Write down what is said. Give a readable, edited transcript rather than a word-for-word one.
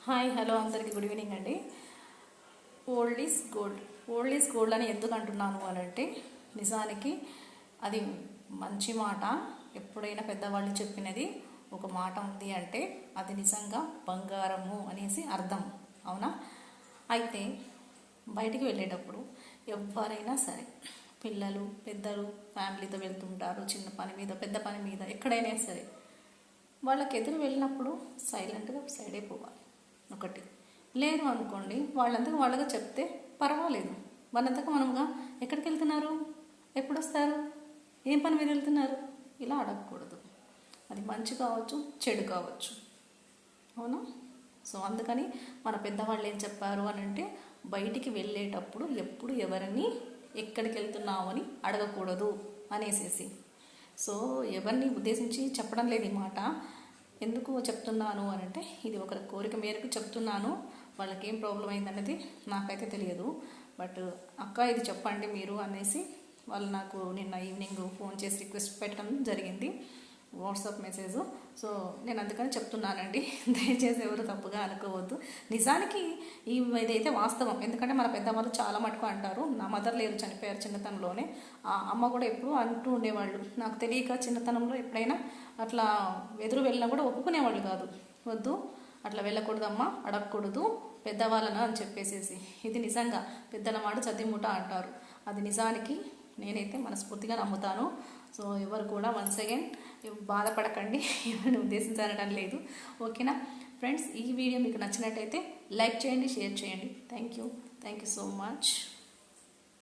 Hi hello అందరికీ good evening అండి. Old is gold అని ఎందుకు అంటున్నాను అని అంటే, నిజానికి అది మంచి మాట. ఎప్పుడైనా పెద్దవాళ్ళు చెప్పినది ఒక మాట ఉంది అంటే అది నిజంగా బంగారము అనేసి అర్థం, అవునా? అయితే బయటికి వెళ్ళేటప్పుడు ఎవరైనా సరే, పిల్లలు పెద్దలు ఫ్యామిలీతో వెళ్తుంటారు, చిన్న పని మీద పెద్ద పని మీద ఎక్కడైనా సరే, వాళ్ళకి ఎదురు వెళ్ళినప్పుడు సైలెంట్గా సైడ్ అయిపోవాలి. ఒకటి లేదు అనుకోండి, వాళ్ళంతకు వాళ్ళగా చెప్తే పర్వాలేదు. వాళ్ళంతకు మనముగా ఎక్కడికి వెళ్తున్నారు, ఎప్పుడు వస్తారు, ఏం పని మీద వెళ్తున్నారు, ఇలా అడగకూడదు. అది మంచి కావచ్చు, చెడు కావచ్చు, అవునా? సో అందుకని మన పెద్దవాళ్ళు ఏం చెప్పారు అని అంటే, బయటికి వెళ్ళేటప్పుడు ఎప్పుడు ఎవరిని ఎక్కడికి వెళ్తున్నావు అని అడగకూడదు అనేసేసి. సో ఎవరిని ఉద్దేశించి చెప్పడం లేదు ఈ మాట. ఎందుకు చెప్తున్నాను అని అంటే, ఇది ఒకరి కోరిక మేరకు చెప్తున్నాను. వాళ్ళకి ఏం ప్రాబ్లం అయిందన్నది నాకైతే తెలియదు. బట్ అక్క ఇది చెప్పండి మీరు అనేసి వాళ్ళు నాకు నిన్న ఈవినింగ్ ఫోన్ చేసి రిక్వెస్ట్ పెట్టడం జరిగింది, వాట్సాప్ మెసేజ్. సో నేను అందుకని చెప్తున్నానండి. దయచేసి ఎవరు తప్పుగా అనుకోవద్దు. నిజానికి ఇదైతే వాస్తవం. ఎందుకంటే మన పెద్దవాళ్ళు చాలా మటుకు అంటారు. నా మదర్ లేరు, చనిపోయారు చిన్నతనంలోనే. అమ్మ కూడా ఎప్పుడూ అంటూ ఉండేవాళ్ళు. నాకు తెలియక చిన్నతనంలో ఎప్పుడైనా అట్లా ఎదురు వెళ్ళినా కూడా ఒప్పుకునేవాళ్ళు కాదు. వద్దు, అట్లా వెళ్ళకూడదమ్మా, అడగకూడదు పెద్దవాళ్ళను అని చెప్పేసేసి. ఇది నిజంగా పెద్దల మాట చదిముట అంటారు. అది నిజానికి నేనైతే మనస్ఫూర్తిగా నమ్ముతాను. సో ఎవరు కూడా వన్స్ అగైన్ బాధపడకండి, ఎవరిని ఉద్దేశించడం లేదు. ఓకేనా ఫ్రెండ్స్? ఈ వీడియో మీకు నచ్చినట్టయితే లైక్ చేయండి, షేర్ చేయండి. Thank you so much.